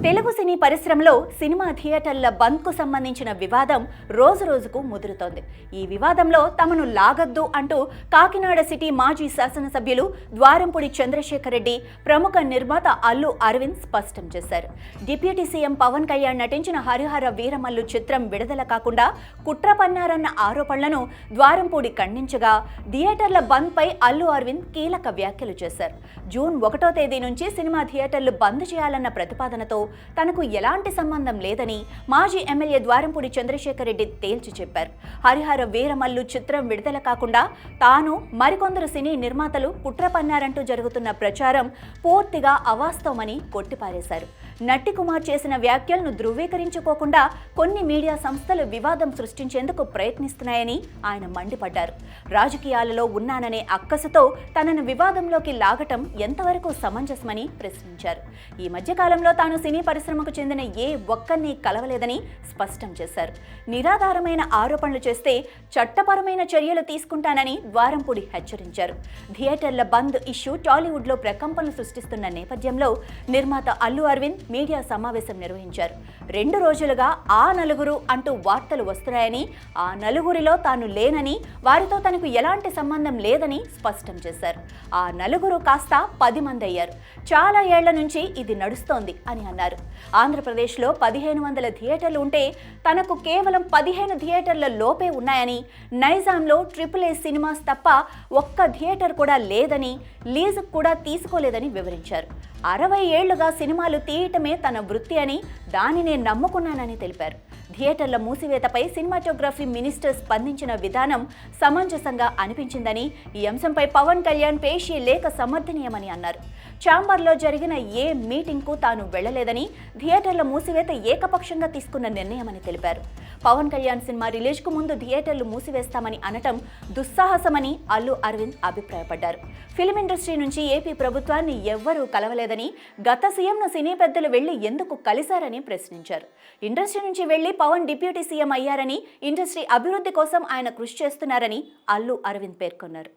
తెలుగు సినీ పరిశ్రమలో సినిమా థియేటర్ల బంద్కు సంబంధించిన వివాదం రోజురోజుకు ముదురుతోంది. ఈ వివాదంలో తమను లాగద్దు అంటూ కాకినాడ సిటీ మాజీ శాసనసభ్యులు ద్వారంపూడి చంద్రశేఖర్ రెడ్డి, ప్రముఖ నిర్మాత అల్లు అరవింద్ స్పష్టం చేశారు. డిప్యూటీ సీఎం పవన్ కళ్యాణ్ నటించిన హరిహర వీరమల్లు చిత్రం విడుదల కాకుండా కుట్ర పన్నారన్న ఆరోపణలను ద్వారంపూడి ఖండించగా, థియేటర్ల బంద్పై అల్లు అరవింద్ కీలక వ్యాఖ్యలు చేశారు. జూన్ 1వ తేదీ నుంచి సినిమా థియేటర్లు బంద్ చేయాలన్న ప్రతిపాదనతో తనకు ఎలాంటి సంబంధం లేదని మాజీ ఎమ్మెల్యే ద్వారంపూడి చంద్రశేఖర్ రెడ్డి తేల్చి చెప్పారు. హరిహర వీరమల్లు చిత్రం విడుదల కాకుండా తాను, మరికొందరు సినీ నిర్మాతలు కుట్ర పన్నారంటూ జరుగుతున్న ప్రచారం పూర్తిగా అవాస్తవమని కొట్టిపారేశారు. నట్టి కుమార్ చేసిన వ్యాఖ్యలను ధృవీకరించుకోకుండా కొన్ని మీడియా సంస్థలు వివాదం సృష్టించేందుకు ప్రయత్నిస్తున్నాయని ఆయన మండిపడ్డారు. రాజకీయాలలో ఉన్నాననే అక్కసుతో తనను వివాదంలోకి లాగటం ఎంతవరకు సమంజసమని ప్రశ్నించారు. ఈ మధ్యకాలంలో తాను సినీ పరిశ్రమకు చెందిన ఏ ఒక్కరిని కలవలేదని స్పష్టం చేశారు. నిరాధారమైన ఆరోపణలు చేస్తే చట్టపరమైన చర్యలు తీసుకుంటానని ద్వారంపూడి హెచ్చరించారు. థియేటర్ల బంద్ ఇష్యూ టాలీవుడ్లో ప్రకంపనలు సృష్టిస్తున్న నేపథ్యంలో నిర్మాత అల్లు అరవింద్ మీడియా సమావేశం నిర్వహించారు. 2 రోజులుగా ఆ నలుగురు అంటూ వార్తలు వస్తున్నాయని, ఆ నలుగురిలో తాను లేనని, వారితో తనకు ఎలాంటి సంబంధం లేదని స్పష్టం చేశారు. ఆ నలుగురు కాస్త 10 మంది అయ్యారు. చాలా ఏళ్ల నుంచి ఇది నడుస్తోంది అని అన్నారు. ఆంధ్రప్రదేశ్లో 1500 థియేటర్లు ఉంటే తనకు కేవలం 15 థియేటర్ల లోపే ఉన్నాయని, నైజాంలో AAA సినిమాస్ తప్ప ఒక్క థియేటర్ కూడా లేదని, లీజుకు కూడా తీసుకోలేదని వివరించారు. 60 ఏళ్లుగా సినిమాలు తీయటమే తన వృత్తి అని, దానినే నమ్ముకున్నానని తెలిపారు. థియేటర్ల మూసివేతపై సినిమాటోగ్రఫీ మినిస్టర్ స్పందించిన విధానం సమంజసంగా అనిపించిందని, ఈ అంశంపై పవన్ కళ్యాణ్ పేషీ లేఖ సమర్థనీయమని అన్నారు. ఛాంబర్లో జరిగిన ఏ మీటింగ్కు తాను వెళ్లలేదని, థియేటర్ల మూసివేత ఏకపక్షంగా తీసుకున్న నిర్ణయమని తెలిపారు. పవన్ కళ్యాణ్ సినిమా రిలీజ్కు ముందు థియేటర్లు మూసివేస్తామని అనటం దుస్సాహసమని అల్లు అరవింద్ అభిప్రాయపడ్డారు. ఫిల్మ్ ఇండస్ట్రీ నుంచి ఏపీ ప్రభుత్వాన్ని ఎవ్వరూ కలవలేదని, గత సీఎంను సినీ పెద్దలు వెళ్లి ఎందుకు కలిశారని ప్రశ్నించారు. ఇండస్ట్రీ నుంచి వెళ్లి పవన్ డిప్యూటీ సీఎం అయ్యారని, ఇండస్ట్రీ అభివృద్ధి కోసం ఆయన కృషి చేస్తున్నారని అల్లు అరవింద్ పేర్కొన్నారు.